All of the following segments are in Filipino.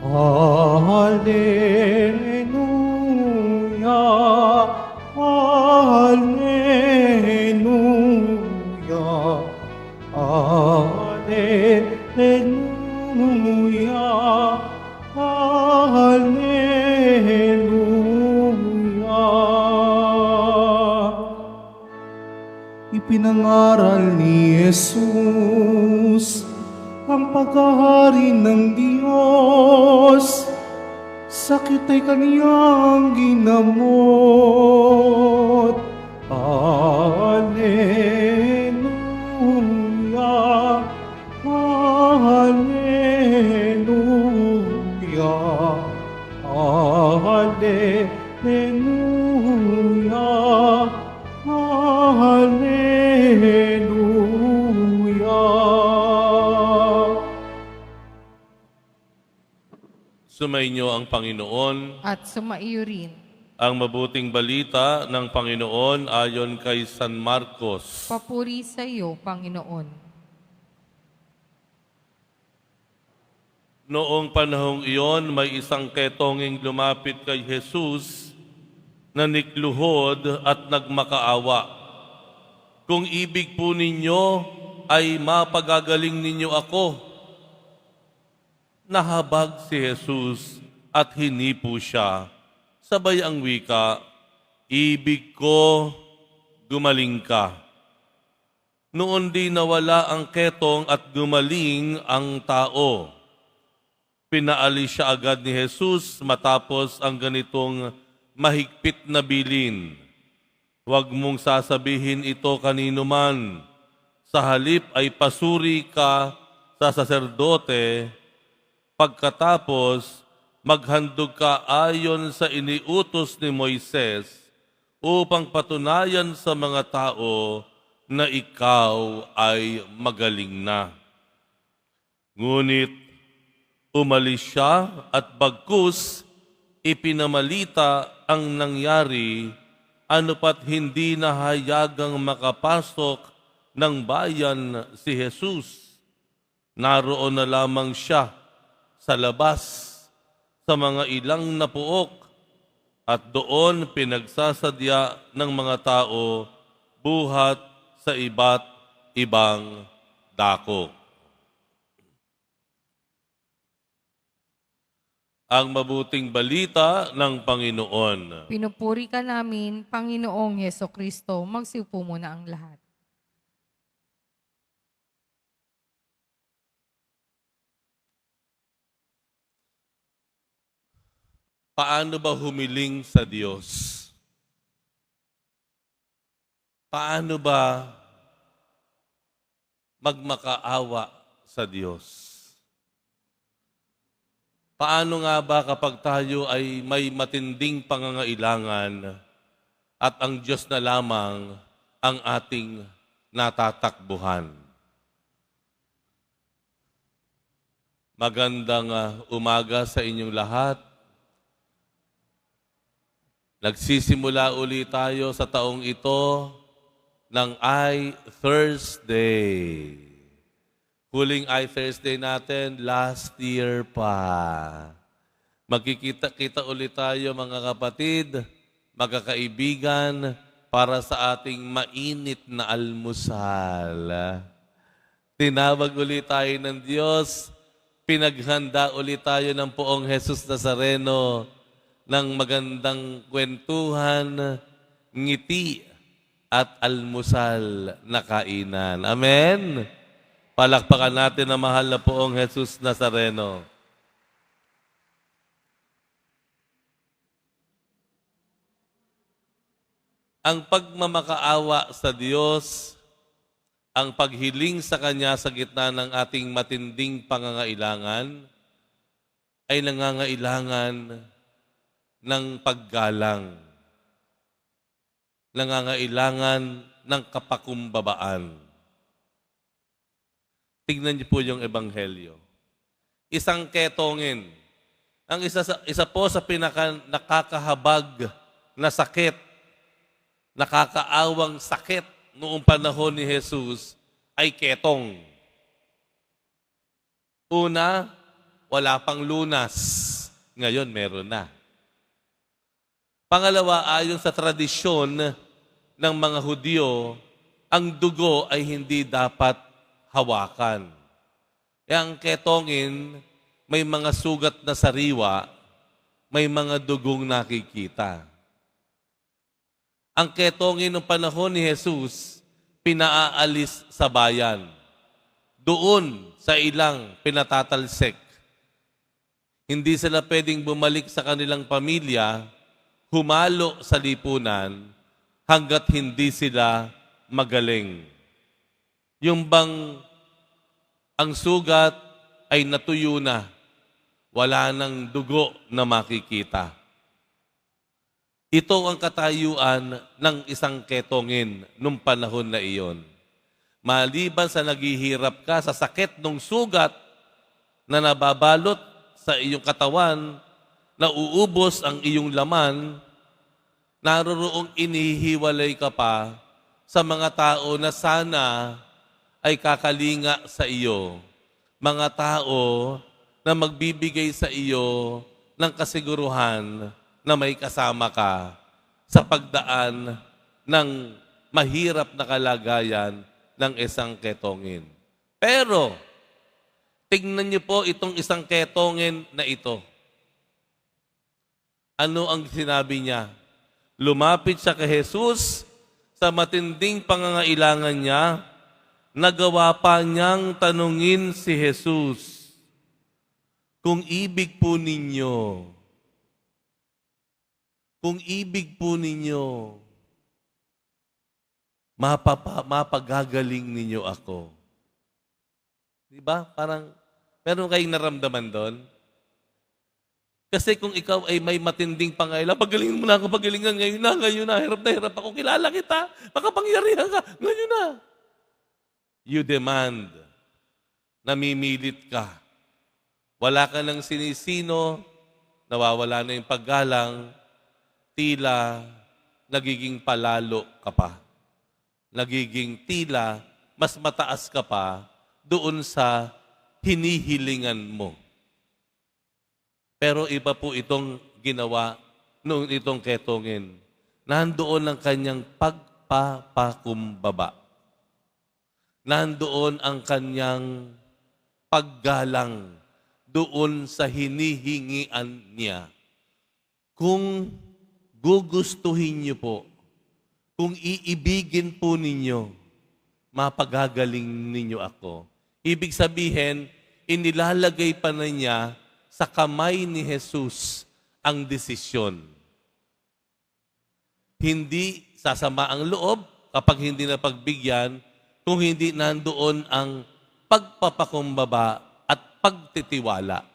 Alleluia, Alleluia, Alleluia, Alleluia. Ipinangaral ni Jesus ang paghahari ng Diyos. Sakit ay kaniyang ginamot. Alleluia, Alleluia, Alleluia, Alleluia. Sumainyo ang Panginoon. At sumaiyo rin. Ang mabuting balita ng Panginoon ayon kay San Marcos. Papuri sa iyo, Panginoon. Noong panahong iyon, may isang ketonging lumapit kay Jesus na nikluhod at nagmakaawa. Kung ibig po ninyo ay mapagagaling ninyo ako. Nahabag si Jesus at hinipo siya. Sabay ang wika, ibig ko, gumaling ka. Noon di nawala ang ketong at gumaling ang tao. Pinaalis siya agad ni Jesus matapos ang ganitong mahigpit na bilin. Huwag mong sasabihin ito kanino man. Sa halip ay pasuri ka sa saserdote. Pagkatapos, maghandog ka ayon sa iniutos ni Moises upang patunayan sa mga tao na ikaw ay magaling na. Ngunit umalis siya at bagkus ipinamalita ang nangyari, ano pat hindi nahayagang makapasok ng bayan si Jesus. Naroon na lamang siya sa labas sa mga ilang napuok at doon pinagsasadya ng mga tao buhat sa iba't ibang dako. Ang mabuting balita ng Panginoon. Pinupuri ka namin, Panginoong Hesukristo. Magsiupo muna ang lahat. Paano ba humiling sa Diyos? Paano ba magmakaawa sa Diyos? Paano nga ba kapag tayo ay may matinding pangangailangan at ang Diyos na lamang ang ating natatakbuhan? Magandang umaga sa inyong lahat. Nagsisimula uli tayo sa taong ito ng I-Thursday. Huling I-Thursday natin, last year pa. Magkikita-kita ulit tayo mga kapatid, magkakaibigan, para sa ating mainit na almusal. Tinawag ulit tayo ng Diyos, pinaghanda ulit tayo ng Poong Jesus Nazareno, ng magandang kwentuhan, ngiti, at almusal na kainan. Amen? Palakpakan natin ang mahal na Poong Jesus Nazareno. Ang pagmamakaawa sa Diyos, ang paghiling sa Kanya sa gitna ng ating matinding pangangailangan, ay nangangailangan ng paggalang, nangangailangan ng kapakumbabaan. Tignan niyo po yung Ebanghelyo. Isang ketongin. Ang isa po sa nakakahabag na sakit, nakakaawang sakit noong panahon ni Jesus ay ketong. Una, wala pang lunas. Ngayon, meron na. Pangalawa, ayon sa tradisyon ng mga Hudyo, ang dugo ay hindi dapat hawakan. Kaya ang ketongin, may mga sugat na sariwa, may mga dugong nakikita. Ang ketongin ng panahon ni Jesus, pinaalis sa bayan. Doon sa ilang pinatatalsik. Hindi sila pwedeng bumalik sa kanilang pamilya, humalo sa lipunan, hanggat hindi sila magaling. Yung bang ang sugat ay natuyo na, wala nang dugo na makikita. Ito ang katayuan ng isang ketongin nung panahon na iyon. Maliban sa naghihirap ka sa sakit ng sugat na nababalot sa iyong katawan, nauubos ang iyong laman, naroroong inihiwalay ka pa sa mga tao na sana ay kakalinga sa iyo. Mga tao na magbibigay sa iyo ng kasiguruhan na may kasama ka sa pagdaan ng mahirap na kalagayan ng isang ketongin. Pero, tingnan niyo po itong isang ketongin na ito. Ano ang sinabi niya? Lumapit siya kay Jesus sa matinding pangangailangan niya, nagawa pa niyang tanungin si Jesus, kung ibig po ninyo, mapagagaling ninyo ako. Di ba? Parang, meron kayong naramdaman doon? Kasi kung ikaw ay may matinding pangailangan, pagalingin mo na ako, pagalingan ngayon na, hirap ako, kilala kita, makapangyarihan ka, ngayon na. You demand, namimilit ka, wala ka ng sinisino, nawawala na yung paggalang, tila nagiging palalo ka pa. Nagiging tila mas mataas ka pa doon sa hinihilingan mo. Pero iba po itong ginawa noong itong ketongin. Nandoon ang kanyang pagpapakumbaba. Nandoon ang kanyang paggalang doon sa hinihingian niya. Kung gugustuhin niyo po, kung iibigin po ninyo, mapagagaling ninyo ako. Ibig sabihin, inilalagay pa na niya sa kamay ni Jesus ang desisyon. Hindi sasama ang loob kapag hindi na pagbigyan, kung hindi nandoon ang pagpapakumbaba at pagtitiwala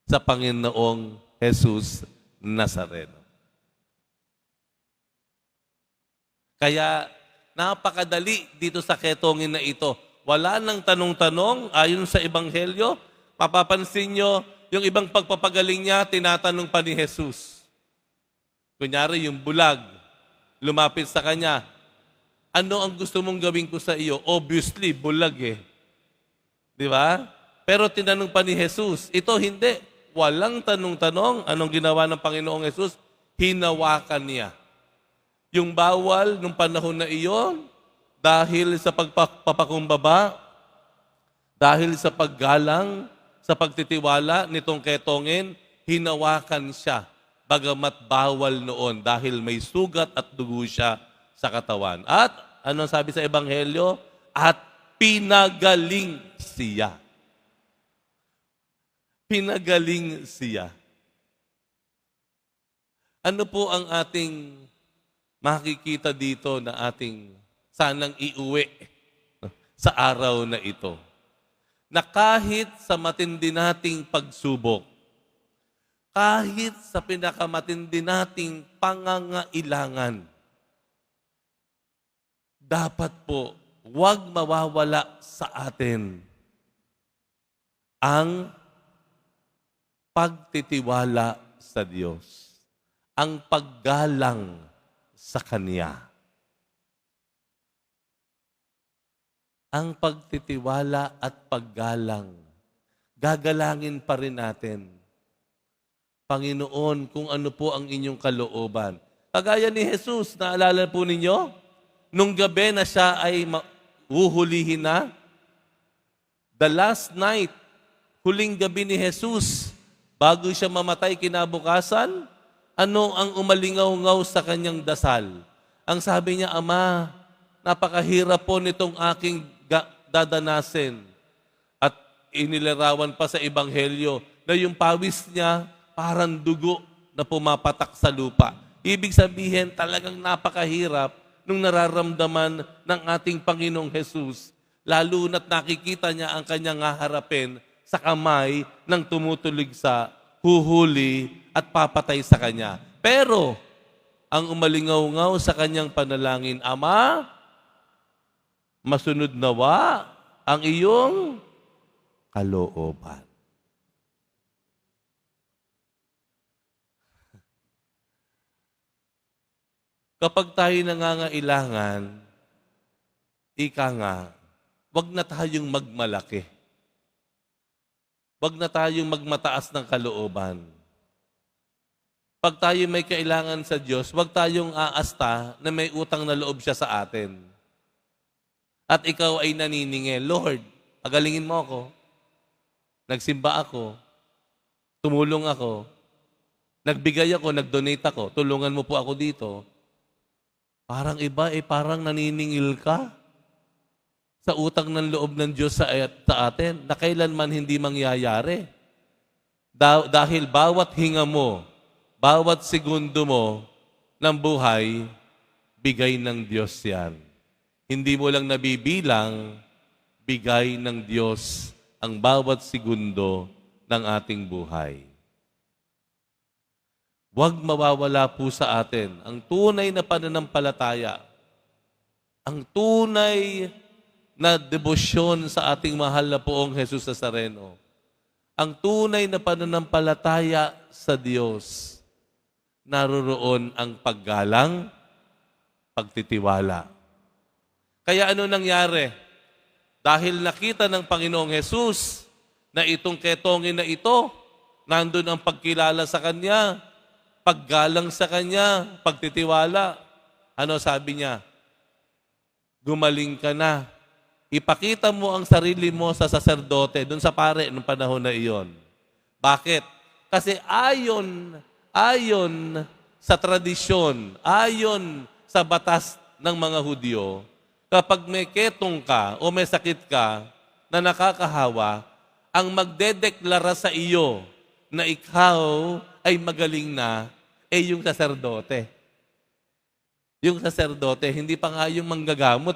sa Panginoong Jesus Nazareno. Kaya napakadali dito sa ketongin na ito. Wala nang tanong-tanong ayon sa Ebanghelyo. Mapapansin nyo, yung ibang pagpapagaling niya, tinatanong pa ni Jesus. Kunyari, yung bulag, lumapit sa kanya, ano ang gusto mong gawin ko sa iyo? Obviously, bulag eh. Di ba? Pero tinanong pa ni Jesus, ito hindi. Walang tanong-tanong. Anong ginawa ng Panginoong Jesus? Hinawakan niya. Yung bawal nung panahon na iyon, dahil sa pagpapakumbaba, dahil sa paggalang, sa pagtitiwala nitong ketongin, hinawakan siya, bagamat bawal noon dahil may sugat at dugo siya sa katawan. At, ano sabi sa Ebanghelyo? At pinagaling siya. Pinagaling siya. Ano po ang ating makikita dito na ating sanang iuwi sa araw na ito? Na kahit sa matindi nating pagsubok, kahit sa pinakamatindi nating pangangailangan, dapat po huwag mawawala sa atin ang pagtitiwala sa Diyos, ang paggalang sa Kanya. Ang pagtitiwala at paggalang. gagalangin pa rin natin. Panginoon, kung ano po ang inyong kalooban. Kagaya ni Jesus, naalala po ninyo? Nung gabi na siya ay uhulihin na, the last night, huling gabi ni Jesus, bago siya mamatay kinabukasan, ano ang umalingaw-ngaw sa kanyang dasal? Ang sabi niya, Ama, napakahirap po nitong aking dadanasin. At inilarawan pa sa Ebanghelyo na yung pawis niya parang dugo na pumapatak sa lupa. Ibig sabihin, talagang napakahirap nung nararamdaman ng ating Panginoong Jesus, lalo na't nakikita niya ang kanyang haharapin sa kamay ng tumutulig sa huhuli at papatay sa kanya. Pero, ang umalingaw-ngaw sa kanyang panalangin, Ama, masunod nawa ang iyong kalooban. Kapag tayo nangangailangan, ika nga, wag na tayong magmalaki. Wag na tayong magmataas ng kalooban. Pag tayo may kailangan sa Diyos, wag tayong aasta na may utang na loob siya sa atin. At ikaw ay naniningil, Lord, pagalingin mo ako. Nagsimba ako. Tumulong ako. Nagbigay ako, nagdonate ako. Tulungan mo po ako dito. Parang iba, parang naniningil ka sa utang ng loob ng Diyos sa atin na kailanman hindi mangyayari. Dahil bawat hinga mo, bawat segundo mo ng buhay, bigay ng Diyos yan. Hindi mo lang nabibilang, bigay ng Diyos ang bawat segundo ng ating buhay. Huwag mawawala po sa atin ang tunay na pananampalataya, ang tunay na debosyon sa ating mahal na poong Jesus Nazareno, ang tunay na pananampalataya sa Diyos. Naroroon ang paggalang, pagtitiwala. Kaya ano nangyari? Dahil nakita ng Panginoong Jesus na itong ketongin na ito, nandun ang pagkilala sa Kanya, paggalang sa Kanya, pagtitiwala. Ano sabi niya? Gumaling ka na. Ipakita mo ang sarili mo sa saserdote, dun sa pare nung panahon na iyon. Bakit? Kasi ayon sa tradisyon, ayon sa batas ng mga Hudyo, kapag may ketong ka o may sakit ka na nakakahawa, ang magdedeklara sa iyo na ikaw ay magaling na, yung saserdote. Yung saserdote, hindi pa nga yung manggagamot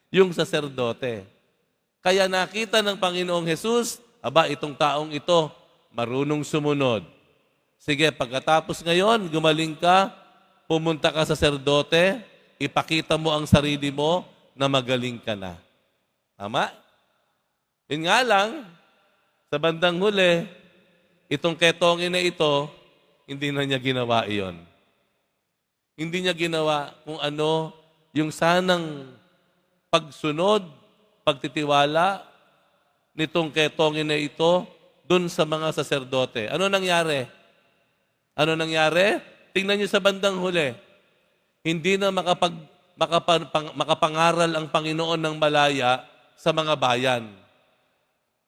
Yung saserdote. Kaya nakita ng Panginoong Jesus, itong taong ito, marunong sumunod. Sige, pagkatapos ngayon, gumaling ka, pumunta ka sa saserdote, ipakita mo ang sarili mo na magaling ka na. Tama? Yun nga lang, sa bandang huli, itong ketongin na ito, hindi na niya ginawa iyon. Hindi niya ginawa kung ano yung sanang pagsunod, pagtitiwala nitong ketongin na ito dun sa mga saserdote. Ano nangyari? Ano nangyari? Tingnan niyo sa bandang huli. Hindi na makapangaral ang Panginoon ng malaya sa mga bayan.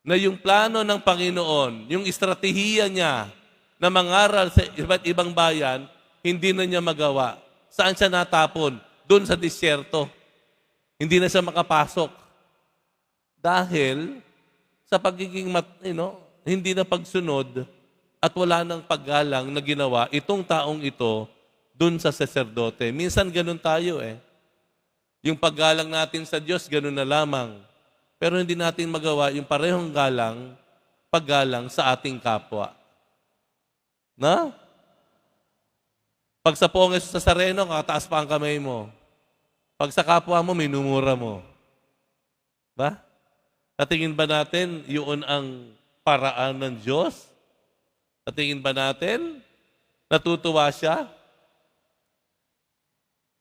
Na yung plano ng Panginoon, yung estratehiya niya na mangaral sa iba't ibang bayan, hindi na niya magawa. Saan siya natapon? Doon sa disyerto. Hindi na siya makapasok. Dahil sa pagiging hindi na pagsunod at wala nang paggalang na ginawa itong taong ito doon sa saserdote. Minsan ganun tayo Yung paggalang natin sa Diyos, ganun na lamang. Pero hindi natin magawa yung parehong paggalang sa ating kapwa. Na? Pag sa poong Jesus Nazareno, kataas pa ang kamay mo. Pag sa kapwa mo, minumura mo. Ba? Natingin ba natin yun ang paraan ng Diyos? Natingin ba natin? Natutuwa siya?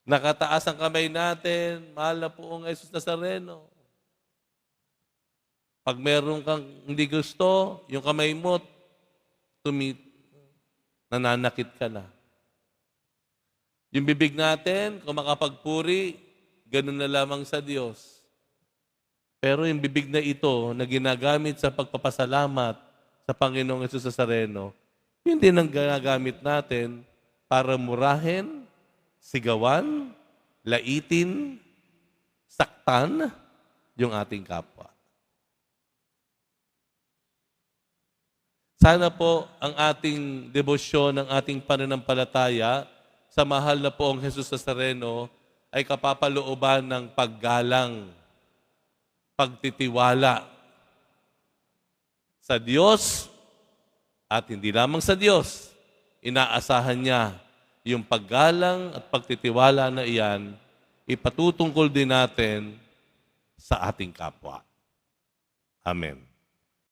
Nakataas ang kamay natin, mahal na poong Jesus Nazareno. Pag meron kang hindi gusto, yung kamay mo, nananakit ka na. Yung bibig natin, kung makapagpuri, ganun na lamang sa Diyos. Pero yung bibig na ito, na ginagamit sa pagpapasalamat sa Panginoong Hesus Nazareno, yun din ang ginagamit natin para murahin, sigawan, laitin, saktan yung ating kapwa. Sana po ang ating debosyon, ang ating pananampalataya sa mahal na poong Hesus Nazareno ay kapapalooban ng paggalang, pagtitiwala sa Diyos at hindi lamang sa Diyos. Inaasahan niya yung paggalang at pagtitiwala na iyan, ipatutungkol din natin sa ating kapwa. Amen.